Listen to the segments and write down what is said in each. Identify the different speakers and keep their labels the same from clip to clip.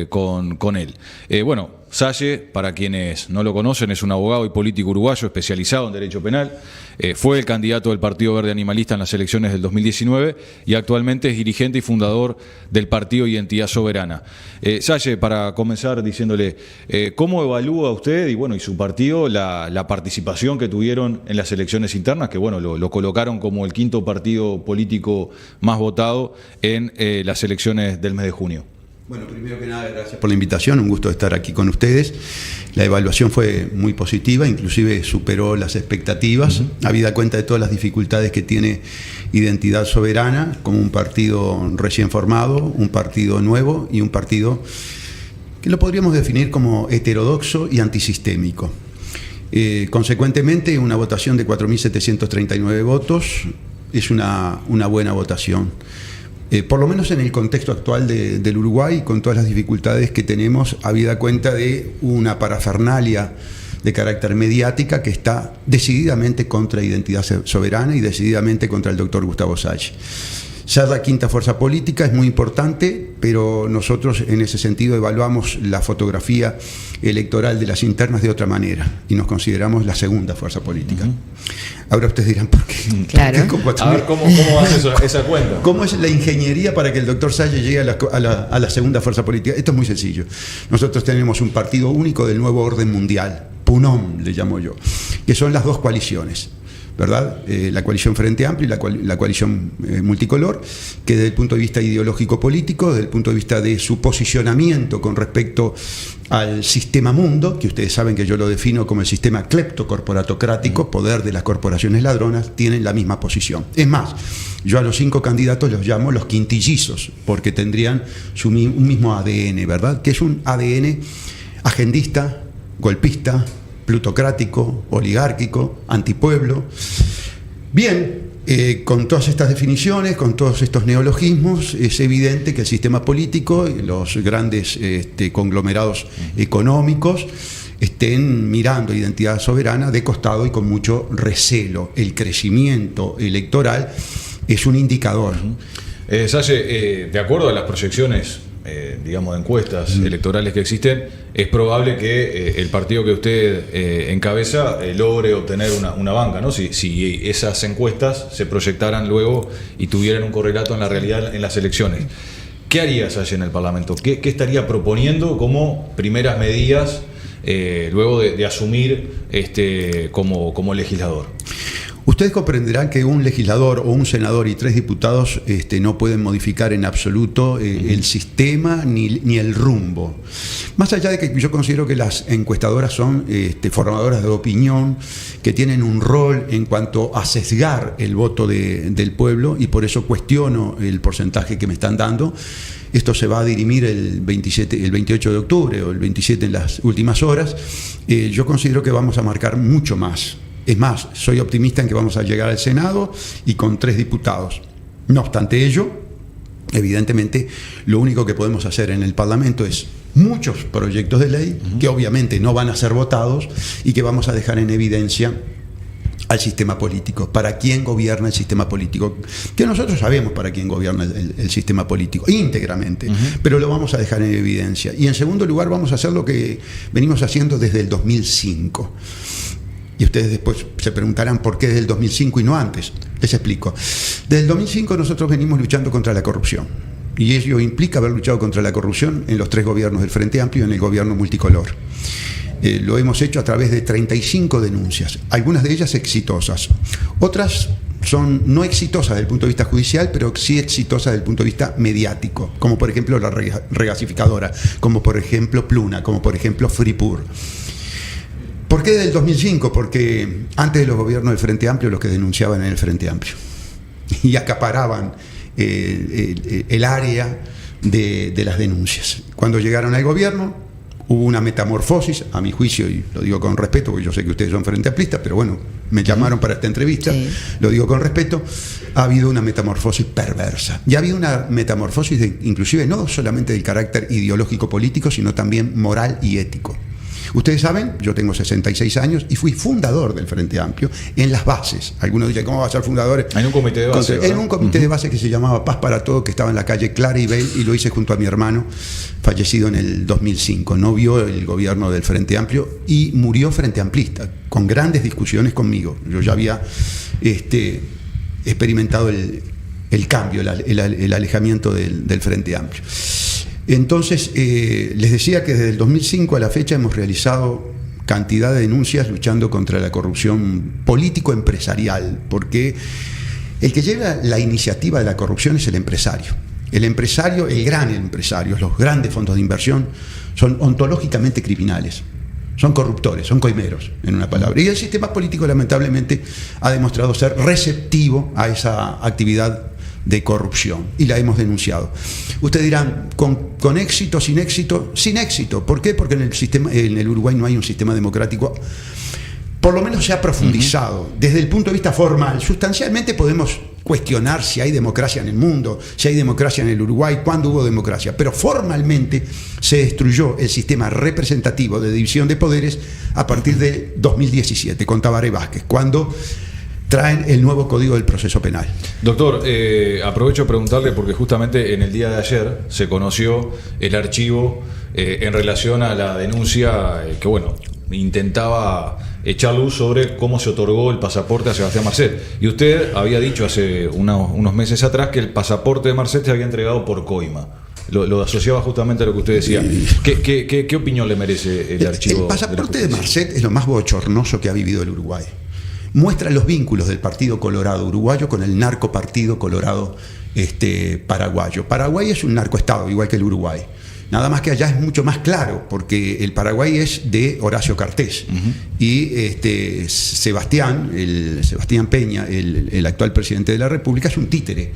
Speaker 1: con él. Bueno, Salle, para quienes no lo conocen, es un abogado y político uruguayo especializado en derecho penal. Fue el candidato del Partido Verde Animalista en las elecciones del 2019 y actualmente es dirigente y fundador del Partido Identidad Soberana. Salle, para comenzar diciéndole, ¿cómo evalúa usted y su partido la participación que tuvieron en las elecciones internas, que lo colocaron como el quinto partido político más votado en las elecciones del mes de junio?
Speaker 2: Bueno, primero que nada, gracias por la invitación, un gusto estar aquí con ustedes. La evaluación fue muy positiva, inclusive superó las expectativas, habida cuenta de todas las dificultades que tiene Identidad Soberana, como un partido recién formado, un partido nuevo y un partido que lo podríamos definir como heterodoxo y antisistémico. Consecuentemente, una votación de 4.739 votos es una buena votación. Por lo menos en el contexto actual del Uruguay, con todas las dificultades que tenemos, habida cuenta de una parafernalia de carácter mediática que está decididamente contra Identidad Soberana y decididamente contra el doctor Gustavo Salle. Ser la quinta fuerza política es muy importante, pero nosotros en ese sentido evaluamos la fotografía electoral de las internas de otra manera y nos consideramos la segunda fuerza política. Ahora ustedes dirán, ¿por qué?
Speaker 3: Claro.
Speaker 1: A ver, ¿cómo hace esa cuenta?
Speaker 2: ¿Cómo es la ingeniería para que el doctor Salle llegue a la segunda fuerza política? Esto es muy sencillo. Nosotros tenemos un partido único del nuevo orden mundial, PUNOM le llamo yo, que son las dos coaliciones, ¿verdad? La coalición Frente Amplio y la coalición multicolor, que desde el punto de vista ideológico-político, desde el punto de vista de su posicionamiento con respecto al sistema mundo, que ustedes saben que yo lo defino como el sistema cleptocorporatocrático, poder de las corporaciones ladronas, tienen la misma posición. Es más, yo a los 5 candidatos los llamo los quintillizos, porque tendrían un mismo ADN, ¿verdad? Que es un ADN agendista, golpista, plutocrático, oligárquico, antipueblo. Bien, con todas estas definiciones, con todos estos neologismos, es evidente que el sistema político, los grandes conglomerados económicos, estén mirando Identidad Soberana de costado y con mucho recelo. El crecimiento electoral es un indicador.
Speaker 1: Salle, de acuerdo a las proyecciones de encuestas electorales que existen, es probable que el partido que usted encabeza logre obtener una banca, ¿no? Si esas encuestas se proyectaran luego y tuvieran un correlato en la realidad en las elecciones. ¿Qué haría Salle en el Parlamento? ¿Qué estaría proponiendo como primeras medidas luego de asumir como legislador?
Speaker 2: Ustedes comprenderán que un legislador o un senador y 3 diputados no pueden modificar en absoluto el sistema ni el rumbo. Más allá de que yo considero que las encuestadoras son formadoras de opinión, que tienen un rol en cuanto a sesgar el voto del pueblo, y por eso cuestiono el porcentaje que me están dando. Esto se va a dirimir el 28 de octubre o el 27 en las últimas horas. Yo considero que vamos a marcar mucho más. Es más, soy optimista en que vamos a llegar al Senado y con 3 diputados. No obstante ello, evidentemente, lo único que podemos hacer en el Parlamento es muchos proyectos de ley que obviamente no van a ser votados y que vamos a dejar en evidencia al sistema político, para quién gobierna el sistema político, que nosotros sabemos para quién gobierna el sistema político, íntegramente, pero lo vamos a dejar en evidencia. Y en segundo lugar vamos a hacer lo que venimos haciendo desde el 2005. Y ustedes después se preguntarán por qué desde el 2005 y no antes. Les explico. Desde el 2005 nosotros venimos luchando contra la corrupción. Y ello implica haber luchado contra la corrupción en los 3 gobiernos del Frente Amplio y en el gobierno multicolor. Lo hemos hecho a través de 35 denuncias, algunas de ellas exitosas. Otras son no exitosas desde el punto de vista judicial, pero sí exitosas desde el punto de vista mediático, como por ejemplo la regasificadora, como por ejemplo Pluna, como por ejemplo Fripur. ¿Por qué del 2005? Porque antes de los gobiernos del Frente Amplio, los que denunciaban en el Frente Amplio y acaparaban el área de las denuncias. Cuando llegaron al gobierno hubo una metamorfosis, a mi juicio, y lo digo con respeto porque yo sé que ustedes son frente amplistas, pero bueno, me llamaron para esta entrevista, lo digo con respeto, ha habido una metamorfosis perversa. Y ha habido una metamorfosis inclusive no solamente del carácter ideológico político, sino también moral y ético. Ustedes saben, yo tengo 66 años y fui fundador del Frente Amplio en las bases. Algunos dicen, ¿cómo va a ser fundador?
Speaker 1: En un comité de base.
Speaker 2: En un comité de base que se llamaba Paz para Todos, que estaba en la calle Clara y Bell, y lo hice junto a mi hermano, fallecido en el 2005. No vio el gobierno del Frente Amplio y murió Frente Amplista, con grandes discusiones conmigo. Yo ya había experimentado el cambio, el alejamiento del Frente Amplio. Entonces, les decía que desde el 2005 a la fecha hemos realizado cantidad de denuncias luchando contra la corrupción político-empresarial, porque el que lleva la iniciativa de la corrupción es el empresario. El empresario, el gran empresario, los grandes fondos de inversión son ontológicamente criminales. Son corruptores, son coimeros, en una palabra. Y el sistema político, lamentablemente, ha demostrado ser receptivo a esa actividad de corrupción, y la hemos denunciado. Ustedes dirán, ¿con éxito, sin éxito? Sin éxito. ¿Por qué? Porque en el Uruguay no hay un sistema democrático. Por lo menos se ha profundizado. Desde el punto de vista formal, sustancialmente podemos cuestionar si hay democracia en el mundo, si hay democracia en el Uruguay, cuándo hubo democracia. Pero formalmente se destruyó el sistema representativo de división de poderes a partir de 2017, con Tabaré Vázquez, cuando traen el nuevo Código del Proceso Penal.
Speaker 1: Doctor, aprovecho a preguntarle porque justamente en el día de ayer se conoció el archivo en relación a la denuncia que, bueno, intentaba echar luz sobre cómo se otorgó el pasaporte a Sebastián Marcet. Y usted había dicho hace unos meses atrás que el pasaporte de Marcet se había entregado por coima. Lo asociaba justamente a lo que usted decía. ¿Qué opinión le merece el archivo?
Speaker 2: El pasaporte de Marcet es lo más bochornoso que ha vivido el Uruguay. Muestra los vínculos del Partido Colorado uruguayo con el narcopartido colorado paraguayo. Paraguay es un narcoestado, igual que el Uruguay. Nada más que allá es mucho más claro, porque el Paraguay es de Horacio Cartés. Y Sebastián Peña, el actual presidente de la República, es un títere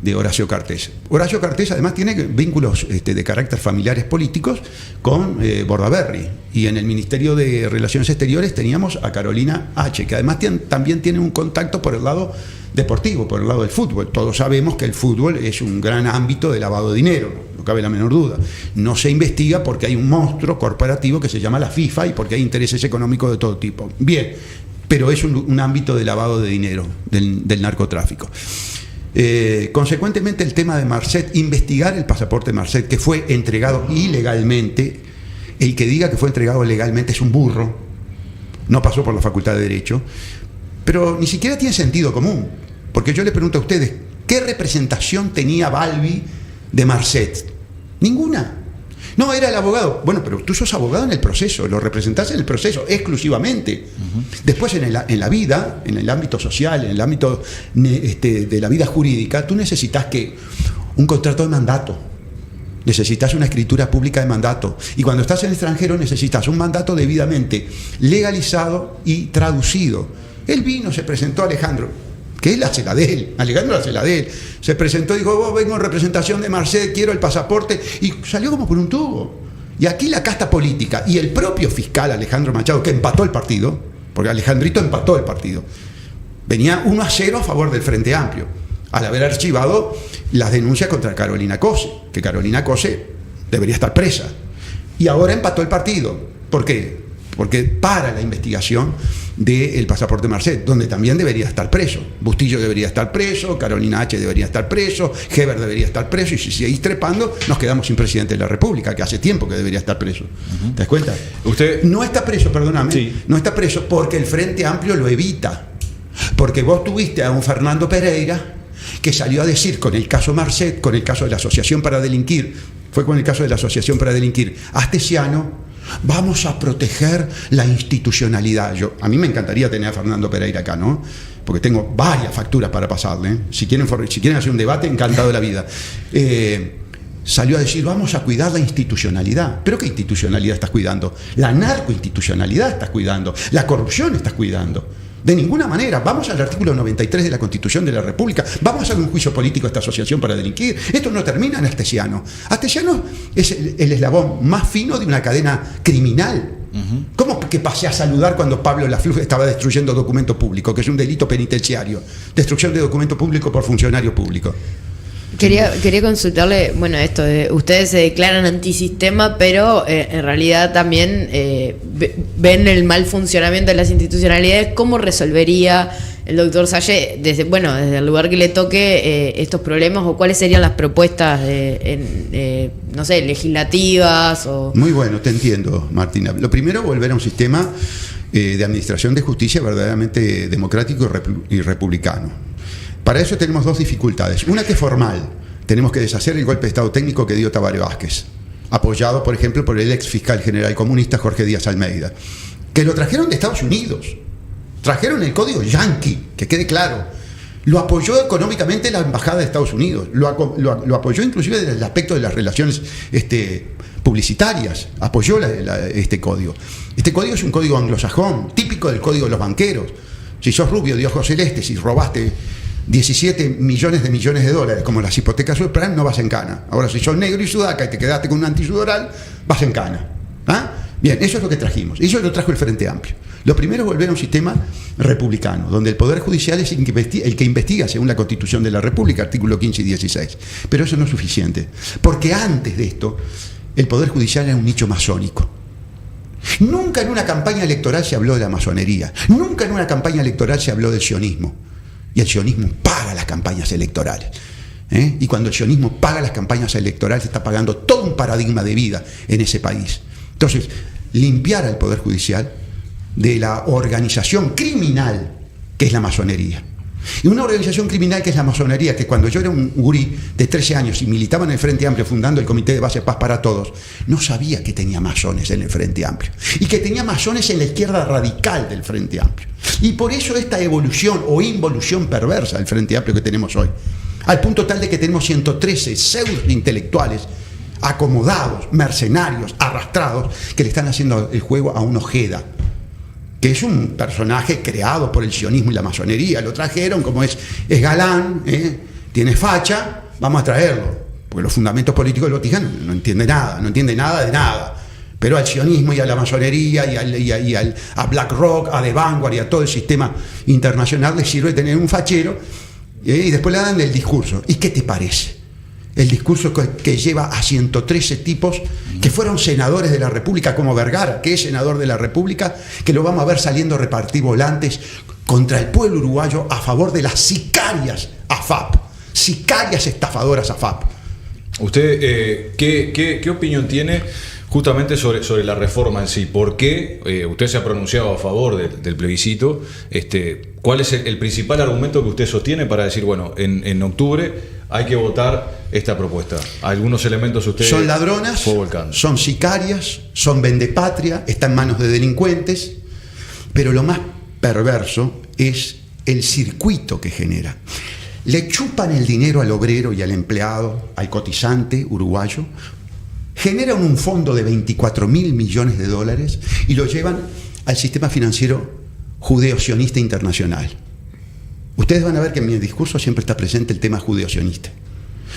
Speaker 2: de Horacio Cartés. Horacio Cartés además tiene vínculos de carácter familiares políticos con Bordaberry, y en el Ministerio de Relaciones Exteriores teníamos a Carolina H., que además también tiene un contacto por el lado deportivo, por el lado del fútbol. Todos sabemos que el fútbol es un gran ámbito de lavado de dinero, no cabe la menor duda. No se investiga porque hay un monstruo corporativo que se llama la FIFA y porque hay intereses económicos de todo tipo. Bien, pero es un ámbito de lavado de dinero, del narcotráfico. Consecuentemente, el tema de Marcet, investigar el pasaporte de Marcet, que fue entregado ilegalmente. El que diga que fue entregado legalmente es un burro, no pasó por la Facultad de Derecho, pero ni siquiera tiene sentido común, porque yo le pregunto a ustedes, ¿qué representación tenía Balbi de Marcet? Ninguna. No, era el abogado. Bueno, pero tú sos abogado en el proceso, lo representás en el proceso exclusivamente. Después en la vida, en el ámbito social, en el ámbito de la vida jurídica, tú necesitas un contrato de mandato, necesitas una escritura pública de mandato, y cuando estás en el extranjero necesitas un mandato debidamente legalizado y traducido. Él vino, se presentó a Alejandro, que él hace la de él, Alejandro hace la de él, se presentó y dijo, vos vengo en representación de Marcet, quiero el pasaporte, y salió como por un tubo. Y aquí la casta política y el propio fiscal Alejandro Machado, que empató el partido, porque Alejandrito empató el partido, venía 1-0 a favor del Frente Amplio, al haber archivado las denuncias contra Carolina Cose, que Carolina Cose debería estar presa, y ahora empató el partido. ¿Por qué? Porque para la investigación del pasaporte Marcet, donde también debería estar preso. Bustillo debería estar preso, Carolina H. debería estar preso, Heber debería estar preso, y si seguís trepando, nos quedamos sin presidente de la República, que hace tiempo que debería estar preso. ¿Te das cuenta?
Speaker 1: Usted
Speaker 2: no está preso, perdóname,
Speaker 1: sí.
Speaker 2: No está preso porque el Frente Amplio lo evita. Porque vos tuviste a un Fernando Pereira que salió a decir con el caso Marcet, con el caso de la Asociación para Delinquir, fue con el caso de la Asociación para Delinquir, Astesiano, vamos a proteger la institucionalidad. A mí me encantaría tener a Fernando Pereira acá, ¿no? Porque tengo varias facturas para pasarle, ¿eh? Si quieren hacer un debate, encantado de la vida. Salió a decir, vamos a cuidar la institucionalidad. ¿Pero qué institucionalidad estás cuidando? La narcoinstitucionalidad estás cuidando, la corrupción estás cuidando. De ninguna manera. Vamos al artículo 93 de la Constitución de la República. Vamos a hacer un juicio político a esta asociación para delinquir. Esto no termina en Astesiano. Astesiano es el eslabón más fino de una cadena criminal. ¿Cómo que pasé a saludar cuando Pablo Lafleur estaba destruyendo documento público, que es un delito penitenciario? Destrucción de documento público por funcionario público.
Speaker 3: Quería consultarle, bueno, esto, ustedes se declaran antisistema, pero en realidad también ven el mal funcionamiento de las institucionalidades. ¿Cómo resolvería el doctor Salle, desde el lugar que le toque, estos problemas, o cuáles serían las propuestas no sé, legislativas?
Speaker 2: Muy bueno, te entiendo, Martina. Lo primero, volver a un sistema de administración de justicia verdaderamente democrático y republicano. Para eso tenemos dos dificultades. Una que es formal. Tenemos que deshacer el golpe de Estado técnico que dio Tabaré Vázquez, apoyado, por ejemplo, por el ex fiscal general comunista Jorge Díaz Almeida, que lo trajeron de Estados Unidos. Trajeron el código Yankee, que quede claro. Lo apoyó económicamente la Embajada de Estados Unidos. Lo apoyó inclusive desde el aspecto de las relaciones publicitarias. Apoyó este código. Este código es un código anglosajón, típico del código de los banqueros. Si sos rubio de ojos celestes y robaste 17 millones de dólares, como las hipotecas subprime, no vas en cana. Ahora, si sos negro y sudaca y te quedaste con un antisudoral, vas en cana. ¿Ah? Bien, eso es lo que trajimos. Eso lo trajo el Frente Amplio. Lo primero es volver a un sistema republicano, donde el Poder Judicial es el que investiga según la Constitución de la República, artículo 15 y 16. Pero eso no es suficiente, porque antes de esto, el Poder Judicial era un nicho masónico. Nunca en una campaña electoral se habló de la masonería. Nunca en una campaña electoral se habló del sionismo. Y el sionismo paga las campañas electorales. Y cuando el sionismo paga las campañas electorales, está pagando todo un paradigma de vida en ese país. Entonces, limpiar al Poder Judicial de la organización criminal que es la masonería. Y una organización criminal que es la masonería, que cuando yo era un gurí de 13 años y militaba en el Frente Amplio fundando el Comité de Base Paz para Todos, no sabía que tenía masones en el Frente Amplio y que tenía masones en la izquierda radical del Frente Amplio. Y por eso esta evolución o involución perversa del Frente Amplio que tenemos hoy, al punto tal de que tenemos 113 pseudo intelectuales acomodados, mercenarios, arrastrados, que le están haciendo el juego a un Ojeda, que es un personaje creado por el sionismo y la masonería. Lo trajeron, como es galán, tiene facha, vamos a traerlo. Porque los fundamentos políticos de Botija no entiende nada de nada. Pero al sionismo y a la masonería a BlackRock, a The Vanguard y a todo el sistema internacional les sirve tener un fachero y después le dan el discurso. ¿Y qué te parece? El discurso que lleva a 113 tipos que fueron senadores de la República, como Vergara, que es senador de la República, que lo vamos a ver saliendo a repartir volantes contra el pueblo uruguayo a favor de las sicarias AFAP, sicarias estafadoras AFAP.
Speaker 1: ¿Usted qué opinión tiene justamente sobre la reforma en sí? ¿Por qué usted se ha pronunciado a favor del plebiscito? ¿Cuál es el principal argumento que usted sostiene para decir, bueno, en octubre hay que votar esta propuesta? Algunos elementos usted
Speaker 2: son ladronas, son sicarias, son vendepatria, está en manos de delincuentes, pero lo más perverso es el circuito que genera. Le chupan el dinero al obrero y al empleado, al cotizante uruguayo, generan un fondo de 24.000 millones de dólares y lo llevan al sistema financiero judeo-sionista internacional. Ustedes van a ver que en mi discurso siempre está presente el tema judeo-sionista.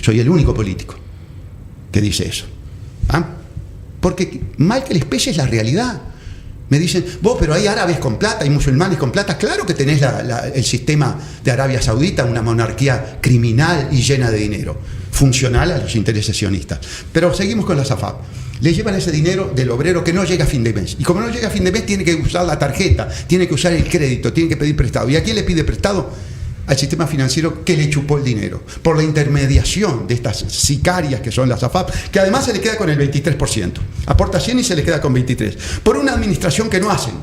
Speaker 2: Soy el único político que dice eso. Porque mal que les pese es la realidad. Me dicen, vos, pero hay árabes con plata, hay musulmanes con plata. Claro que tenés el sistema de Arabia Saudita, una monarquía criminal y llena de dinero, funcional a los intereses sionistas. Pero seguimos con la SAFAP. Le llevan ese dinero del obrero que no llega a fin de mes. Y como no llega a fin de mes, tiene que usar la tarjeta, tiene que usar el crédito, tiene que pedir prestado. ¿Y a quién le pide prestado? Al sistema financiero que le chupó el dinero, por la intermediación de estas sicarias que son las AFAP, que además se le queda con el 23%. Aporta 100 y se le queda con 23. Por una administración que no hacen.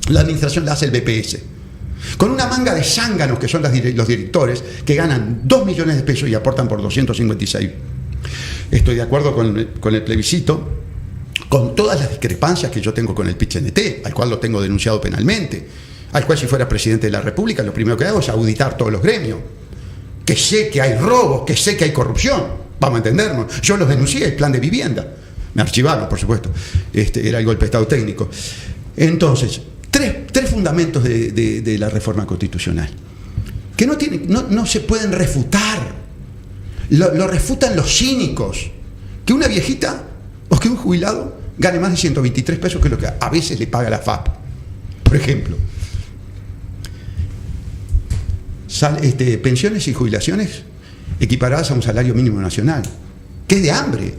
Speaker 2: La administración la hace el BPS. Con una manga de zánganos que son los directores, que ganan 2 millones de pesos y aportan por 256. Estoy de acuerdo con el plebiscito, con todas las discrepancias que yo tengo con el PIT-CNT, al cual lo tengo denunciado penalmente, al cual si fuera presidente de la República lo primero que hago es auditar todos los gremios, que sé que hay robos, que sé que hay corrupción, vamos a entendernos. Yo los denuncié, el plan de vivienda, me archivaron, por supuesto, era el golpe de Estado técnico. Entonces, tres fundamentos de la reforma constitucional que no se pueden refutar. Lo refutan los cínicos. Que una viejita o que un jubilado gane más de 123 pesos, que es lo que a veces le paga la FAP, por ejemplo. Pensiones y jubilaciones equiparadas a un salario mínimo nacional, que es de hambre.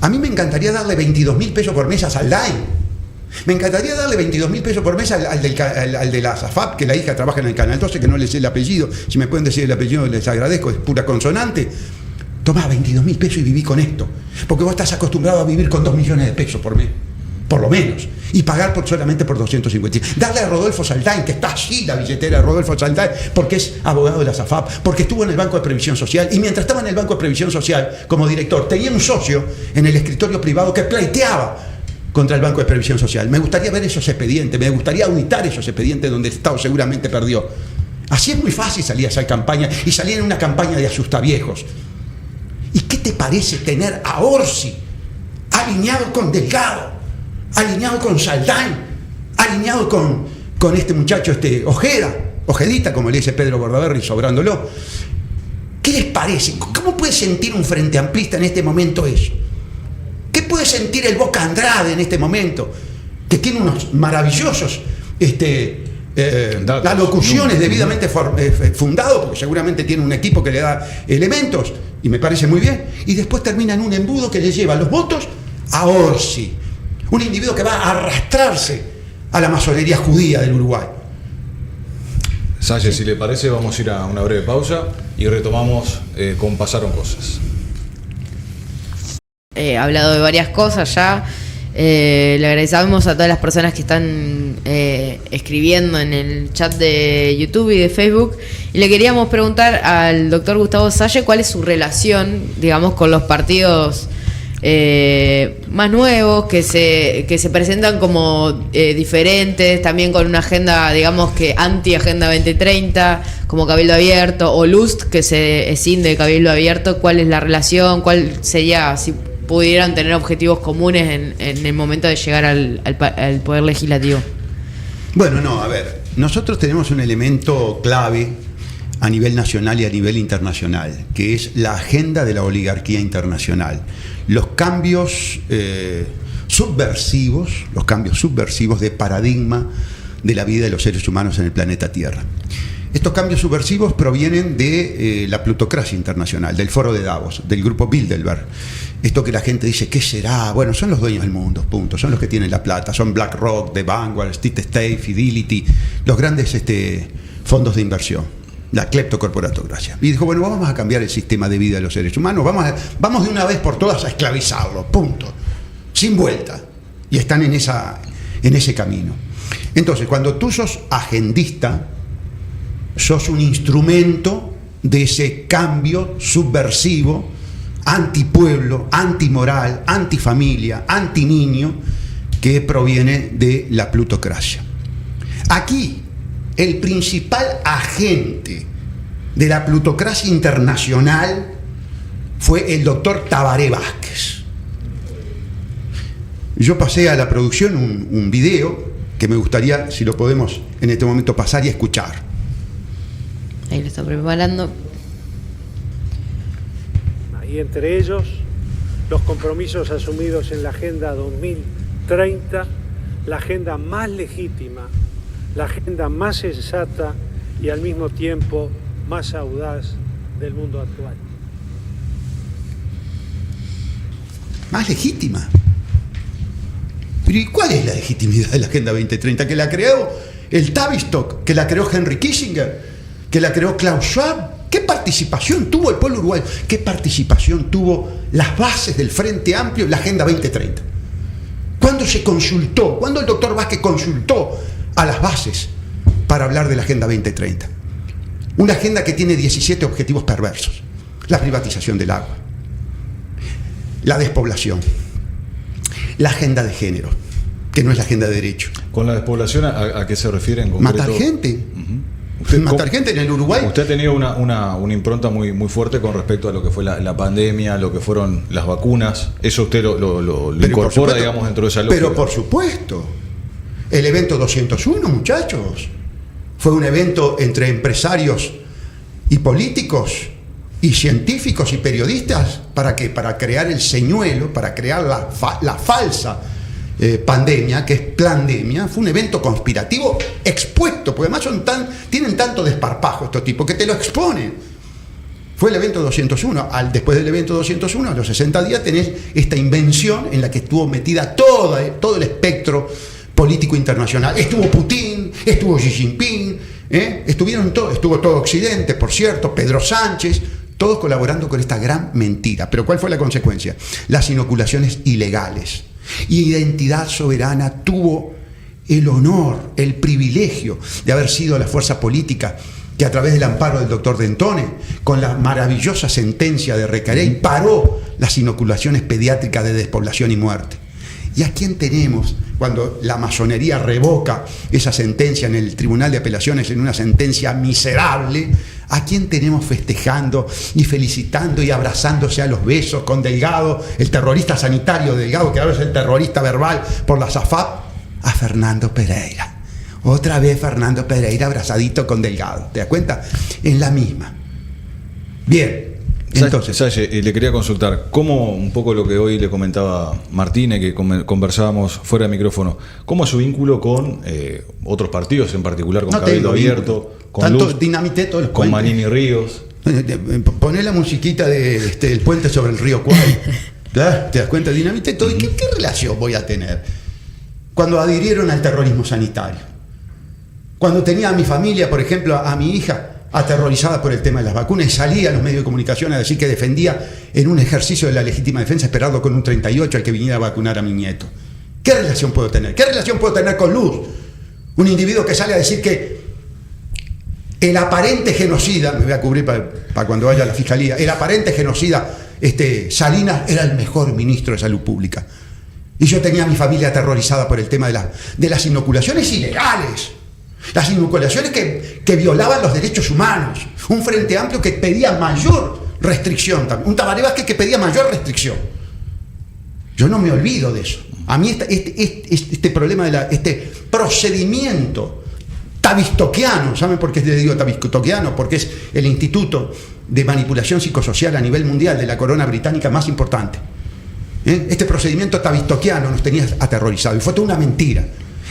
Speaker 2: A mí me encantaría darle 22.000 pesos por mes a Saldain. Me encantaría darle 22.000 pesos por mes al de la SAFAP, que la hija trabaja en el Canal 12, que no le sé el apellido. Si me pueden decir el apellido, les agradezco, es pura consonante. Tomá 22.000 pesos y viví con esto. Porque vos estás acostumbrado a vivir con 2 millones de pesos por mes, por lo menos. Y pagar solamente por 250. Darle a Rodolfo Saldain, que está allí la billetera de Rodolfo Saldain, porque es abogado de la SAFAP, porque estuvo en el Banco de Previsión Social. Y mientras estaba en el Banco de Previsión Social, como director, tenía un socio en el escritorio privado que pleiteaba contra el Banco de Previsión Social. Me gustaría ver esos expedientes, me gustaría auditar esos expedientes donde el Estado seguramente perdió. Así es muy fácil salir a hacer campaña, y salir en una campaña de asustaviejos. ¿Y qué te parece tener a Orsi alineado con Delgado, alineado con Saldain, alineado con este muchacho, Ojedita, como le dice Pedro Bordaberry, sobrándolo? ¿Qué les parece? ¿Cómo puede sentir un frente amplista en este momento eso? ¿Qué puede sentir el Boca Andrade en este momento? Que tiene unos maravillosos alocuciones debidamente fundados, porque seguramente tiene un equipo que le da elementos, y me parece muy bien, y después termina en un embudo que le lleva los votos a Orsi, un individuo que va a arrastrarse a la masonería judía del Uruguay.
Speaker 1: Salle, si le parece, vamos a ir a una breve pausa y retomamos con Pasaron Cosas.
Speaker 3: Hablado de varias cosas ya. Le agradecemos a todas las personas que están escribiendo en el chat de YouTube y de Facebook. Y le queríamos preguntar al doctor Gustavo Salle cuál es su relación, digamos, con los partidos más nuevos que se presentan como diferentes, también con una agenda, digamos, que anti-agenda 2030, como Cabildo Abierto, o Lust, que se escinde de Cabildo Abierto. ¿Cuál es la relación? ¿Cuál sería, si pudieran tener objetivos comunes en el momento de llegar al Poder Legislativo?
Speaker 2: Bueno, no, a ver, nosotros tenemos un elemento clave a nivel nacional y a nivel internacional, que es la agenda de la oligarquía internacional. Los cambios subversivos de paradigma de la vida de los seres humanos en el planeta Tierra. Estos cambios subversivos provienen de la plutocracia internacional, del foro de Davos, del grupo Bilderberg. Esto que la gente dice, ¿qué será? Bueno, son los dueños del mundo, punto. Son los que tienen la plata. Son BlackRock, The Vanguard, State, Fidelity, los grandes fondos de inversión, la cleptocorporatocracia. Y dijo, bueno, vamos a cambiar el sistema de vida de los seres humanos, vamos de una vez por todas a esclavizarlos, punto. Sin vuelta. Y están en ese camino. Entonces, cuando tú sos agendista, sos un instrumento de ese cambio subversivo, antipueblo, antimoral, antifamilia, antiniño, que proviene de la plutocracia. Aquí, el principal agente de la plutocracia internacional fue el doctor Tabaré Vázquez. Yo pasé a la producción un video que me gustaría, si lo podemos en este momento pasar y escuchar.
Speaker 3: Ahí lo está preparando.
Speaker 4: Y entre ellos, los compromisos asumidos en la Agenda 2030, la agenda más legítima, la agenda más sensata y al mismo tiempo más audaz del mundo actual.
Speaker 2: ¿Más legítima? ¿Pero y cuál es la legitimidad de la Agenda 2030? ¿Que la creó el Tavistock? ¿Que la creó Henry Kissinger? ¿Que la creó Klaus Schwab? ¿Qué participación tuvo el pueblo uruguayo? ¿Qué participación tuvo las bases del Frente Amplio en la Agenda 2030? ¿Cuándo se consultó? ¿Cuándo el doctor Vázquez consultó a las bases para hablar de la Agenda 2030? Una agenda que tiene 17 objetivos perversos. La privatización del agua, la despoblación, la agenda de género, que no es la agenda de derecho.
Speaker 1: ¿Con la despoblación a qué se refiere en concreto?
Speaker 2: Matar gente.
Speaker 1: Uh-huh.
Speaker 2: Matar gente en el Uruguay.
Speaker 1: Usted ha tenido una impronta muy fuerte con respecto a lo que fue la pandemia, lo que fueron las vacunas. Eso usted lo incorpora, digamos, dentro de esa lógica.
Speaker 2: Pero por supuesto. El evento 201, muchachos, fue un evento entre empresarios y políticos y científicos y periodistas. ¿Para qué? Para crear el señuelo, para crear la falsa pandemia, que es plandemia. Fue un evento conspirativo expuesto, porque además tienen tanto desparpajo estos tipos que te lo exponen. Fue el evento 201. Después del evento 201, a los 60 días, tenés esta invención en la que estuvo metida todo el espectro político internacional. Estuvo Putin, estuvo Xi Jinping, estuvieron todos, estuvo todo Occidente, por cierto, Pedro Sánchez, todos colaborando con esta gran mentira. Pero ¿cuál fue la consecuencia? Las inoculaciones ilegales. Y Identidad Soberana tuvo el honor, el privilegio de haber sido la fuerza política que a través del amparo del doctor Dentone, con la maravillosa sentencia de Recarey, paró las inoculaciones pediátricas de despoblación y muerte. ¿Y a quién tenemos cuando la masonería revoca esa sentencia en el Tribunal de Apelaciones en una sentencia miserable? ¿A quién tenemos festejando y felicitando y abrazándose a los besos con Delgado, el terrorista sanitario Delgado, que ahora es el terrorista verbal por la SAFAP? A Fernando Pereira. Otra vez Fernando Pereira abrazadito con Delgado. ¿Te das cuenta? En la misma. Bien. Entonces,
Speaker 1: Salle, le quería consultar, ¿cómo, un poco lo que hoy le comentaba Martínez, que conversábamos fuera de micrófono, cómo es su vínculo con otros partidos, en particular con Cabildo Abierto, con
Speaker 2: tanto
Speaker 1: Luz,
Speaker 2: dinamité todos los
Speaker 1: con
Speaker 2: puentes.
Speaker 1: Manini Ríos?
Speaker 2: Poné la musiquita del puente sobre el río Kwai. ¿Te das cuenta? Dinamité todo. ¿Y qué relación voy a tener? Cuando adhirieron al terrorismo sanitario. Cuando tenía a mi familia, por ejemplo, a mi hija aterrorizada por el tema de las vacunas y salía a los medios de comunicación a decir que defendía en un ejercicio de la legítima defensa esperando con un 38 al que viniera a vacunar a mi nieto. ¿Qué relación puedo tener? ¿Qué relación puedo tener con Luz? Un individuo que sale a decir que el aparente genocida, me voy a cubrir para cuando vaya a la fiscalía, el aparente genocida Salinas era el mejor ministro de Salud Pública. Y yo tenía a mi familia aterrorizada por el tema de las inoculaciones ilegales. Las inoculaciones que violaban los derechos humanos. Un Frente Amplio que pedía mayor restricción. Un Tabaré Vázquez que pedía mayor restricción. Yo no me olvido de eso. A mí este problema este procedimiento tavistoquiano, ¿saben por qué le digo tavistoquiano? Porque es el instituto de manipulación psicosocial a nivel mundial de la corona británica más importante. Este procedimiento tavistoquiano nos tenía aterrorizados y fue toda una mentira.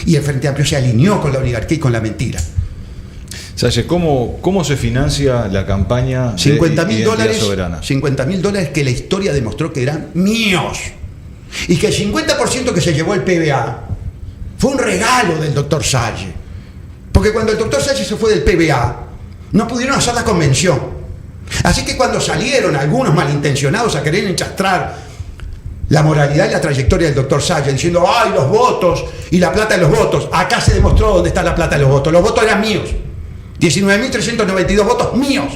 Speaker 2: Y el Frente Amplio se alineó con la oligarquía y con la mentira.
Speaker 1: Salle, ¿cómo se financia la campaña de Identidad Soberana?
Speaker 2: $50.000 que la historia demostró que eran míos. Y que el 50% que se llevó el PBA fue un regalo del doctor Salle. Porque cuando el doctor Salle se fue del PBA, no pudieron hacer la convención. Así que cuando salieron algunos malintencionados a querer enchastrar la moralidad y la trayectoria del doctor Salle, diciendo, ¡ay, los votos! Y la plata de los votos. Acá se demostró dónde está la plata de los votos. Los votos eran míos. 19.392 votos míos.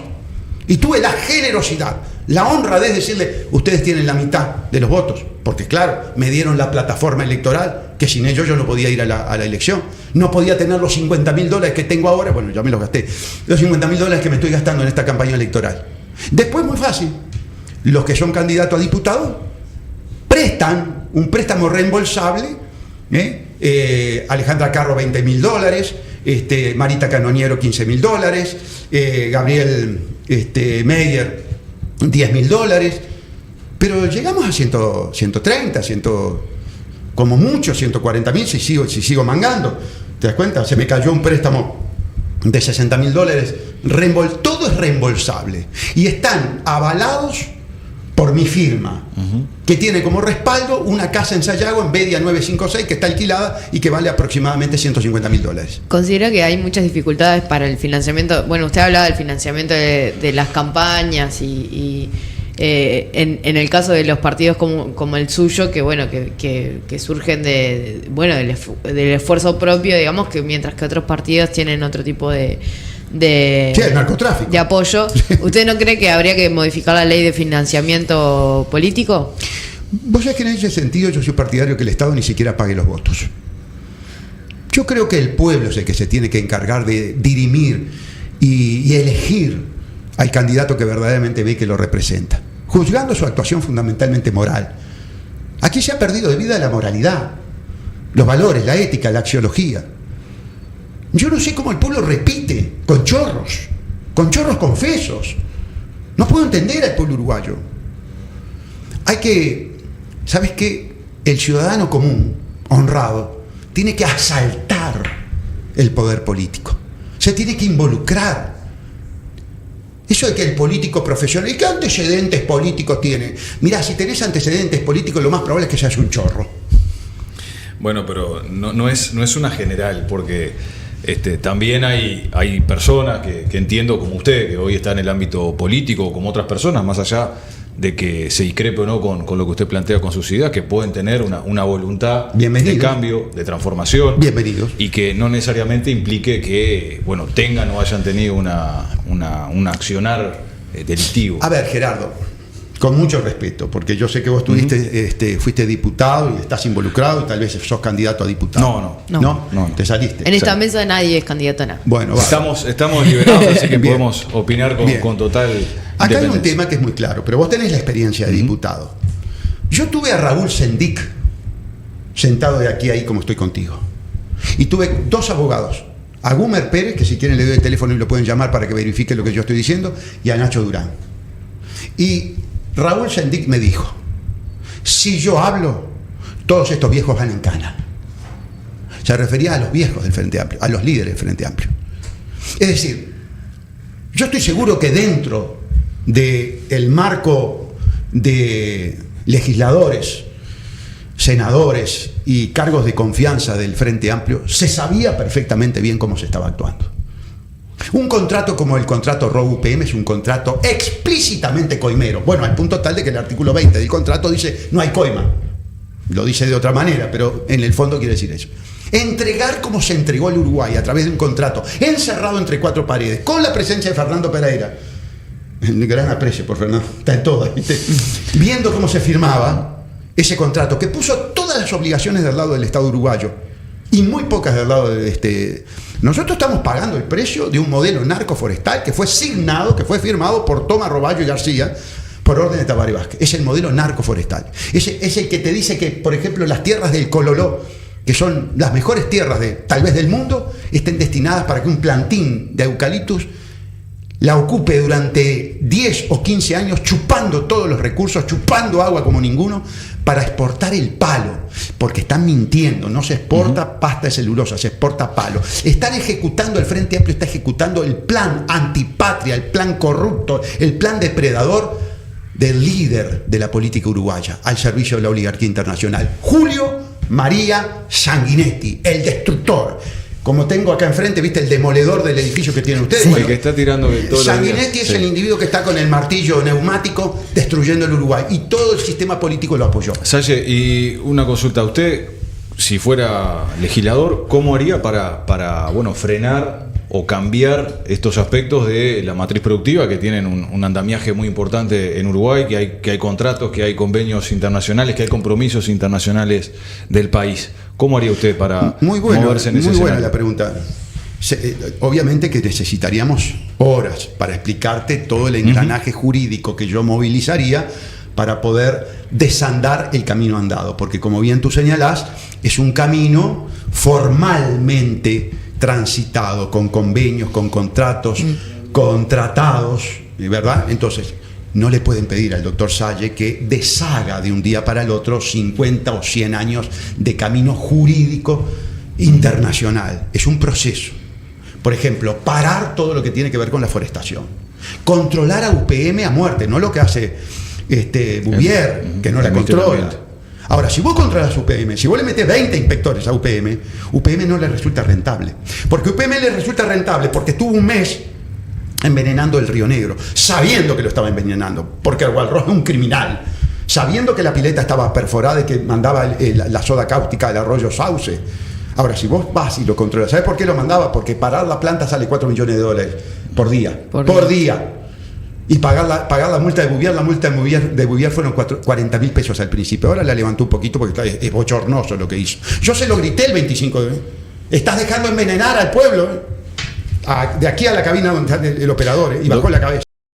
Speaker 2: Y tuve la generosidad, la honra de decirle, ustedes tienen la mitad de los votos. Porque claro, me dieron la plataforma electoral, que sin ellos yo no podía ir a la elección. No podía tener los $50.000 que tengo ahora. Bueno, ya me los gasté. Los $50.000 que me estoy gastando en esta campaña electoral. Después, muy fácil. Los que son candidatos a diputados prestan un préstamo reembolsable, Alejandra Carro $20.000, Marita Canoniero $15.000, Gabriel Meyer $10.000, pero llegamos a 130, como mucho 140.000 si sigo mangando. ¿Te das cuenta? Se me cayó un préstamo de $60.000, todo es reembolsable y están avalados por mi firma, que tiene como respaldo una casa en Sayago, en Bedia 956, que está alquilada y que vale aproximadamente $150.000.
Speaker 3: Considero que hay muchas dificultades para el financiamiento. Bueno, usted hablaba del financiamiento de las campañas y en el caso de los partidos como el suyo, que bueno, que surgen del esfuerzo propio, digamos, que mientras que otros partidos tienen otro tipo de
Speaker 2: el narcotráfico,
Speaker 3: de apoyo. ¿Usted no cree que habría que modificar la ley de financiamiento político?
Speaker 2: Vos sabés que en ese sentido yo soy partidario que el Estado ni siquiera pague los votos. Yo creo que el pueblo es el que se tiene que encargar de dirimir y elegir al candidato que verdaderamente ve que lo representa, juzgando su actuación fundamentalmente moral. Aquí se ha perdido de vida la moralidad, los valores, la ética, la axiología. Yo no sé cómo el pueblo repite con chorros confesos. No puedo entender al pueblo uruguayo. ¿Sabes qué? El ciudadano común, honrado, tiene que asaltar el poder político. Se tiene que involucrar. Eso de que el político profesional, ¿y qué antecedentes políticos tiene? Mirá, si tenés antecedentes políticos, lo más probable es que seas un chorro.
Speaker 1: Bueno, pero no es una general, porque también hay personas que entiendo como usted, que hoy está en el ámbito político, como otras personas, más allá de que se discrepe o no con lo que usted plantea con sus ideas, que pueden tener una voluntad de cambio, de transformación.
Speaker 2: Bienvenidos.
Speaker 1: Y que no necesariamente implique que tengan o hayan tenido un accionar delictivo.
Speaker 2: A ver, Gerardo, con mucho respeto, porque yo sé que vos fuiste diputado y estás involucrado y tal vez sos candidato a diputado. No, te saliste.
Speaker 3: En esta mesa nadie es candidato a nada.
Speaker 2: Bueno, vale.
Speaker 1: Estamos liberados, así que podemos opinar con total
Speaker 2: Acá hay un tema que es muy claro, pero vos tenés la experiencia de diputado. Yo tuve a Raúl Sendic sentado de aquí a ahí como estoy contigo. Y tuve dos abogados, a Gumer Pérez, que si quieren le doy el teléfono y lo pueden llamar para que verifique lo que yo estoy diciendo, y a Nacho Durán. Y Raúl Sendic me dijo, si yo hablo, todos estos viejos van en cana. Se refería a los viejos del Frente Amplio, a los líderes del Frente Amplio. Es decir, yo estoy seguro que dentro del marco de legisladores, senadores y cargos de confianza del Frente Amplio, se sabía perfectamente bien cómo se estaba actuando. Un contrato como el contrato ROU-UPM es un contrato explícitamente coimero. Bueno, al punto tal de que el artículo 20 del contrato dice no hay coima. Lo dice de otra manera, pero en el fondo quiere decir eso. Entregar como se entregó el Uruguay a través de un contrato encerrado entre cuatro paredes, con la presencia de Fernando Pereira. El gran aprecio por Fernando, está en todas, ¿viste? Viendo cómo se firmaba ese contrato, que puso todas las obligaciones del lado del Estado uruguayo y muy pocas del lado de Nosotros estamos pagando el precio de un modelo narcoforestal que fue signado, que fue firmado por Tomás Roballo y García por orden de Tabaré Vázquez. Es el modelo narcoforestal. Es el que te dice que, por ejemplo, las tierras del Cololó, que son las mejores tierras tal vez del mundo, estén destinadas para que un plantín de eucaliptus la ocupe durante 10 o 15 años, chupando todos los recursos, chupando agua como ninguno, para exportar el palo, porque están mintiendo, no se exporta pasta de celulosa, se exporta palo. Están ejecutando, el Frente Amplio está ejecutando el plan antipatria, el plan corrupto, el plan depredador del líder de la política uruguaya, al servicio de la oligarquía internacional, Julio María Sanguinetti, el destructor. Como tengo acá enfrente, ¿viste? El demoledor del edificio que tienen ustedes.
Speaker 1: Sí,
Speaker 2: bueno,
Speaker 1: el que está tirando todo.
Speaker 2: Sanguinetti es el individuo que está con el martillo neumático destruyendo el Uruguay. Y todo el sistema político lo apoyó.
Speaker 1: Salle, y una consulta. Usted, si fuera legislador, ¿cómo haría para frenar o cambiar estos aspectos de la matriz productiva que tienen un andamiaje muy importante en Uruguay, que hay contratos, que hay convenios internacionales, que hay compromisos internacionales del país? ¿Cómo haría usted para moverse en ese escenario? Muy buena
Speaker 2: la pregunta. Obviamente que necesitaríamos horas para explicarte todo el engranaje jurídico que yo movilizaría para poder desandar el camino andado, porque como bien tú señalás, es un camino formalmente transitado, con convenios, con contratos, con tratados, ¿verdad? Entonces, no le pueden pedir al doctor Salle que deshaga de un día para el otro 50 o 100 años de camino jurídico internacional. Es un proceso. Por ejemplo, parar todo lo que tiene que ver con la forestación. Controlar a UPM a muerte, no lo que hace Bouvier, que no la controla. Ahora, si vos controlas UPM, si vos le metés 20 inspectores a UPM, UPM no le resulta rentable. Porque UPM le resulta rentable porque estuvo un mes envenenando el Río Negro, sabiendo que lo estaba envenenando, porque Walrós es un criminal, sabiendo que la pileta estaba perforada y que mandaba la soda cáustica del arroyo Sauce. Ahora, si vos vas y lo controlas, ¿sabes por qué lo mandaba? Porque parar la planta sale $4 millones por día. Por día. Y pagar la multa de Bouvier, de Bouvier fueron 40.000 pesos al principio. Ahora la levantó un poquito porque es bochornoso lo que hizo. Yo se lo grité el 25 de... Estás dejando envenenar al pueblo, de aquí a la cabina donde está el operador, y bajó la cabeza.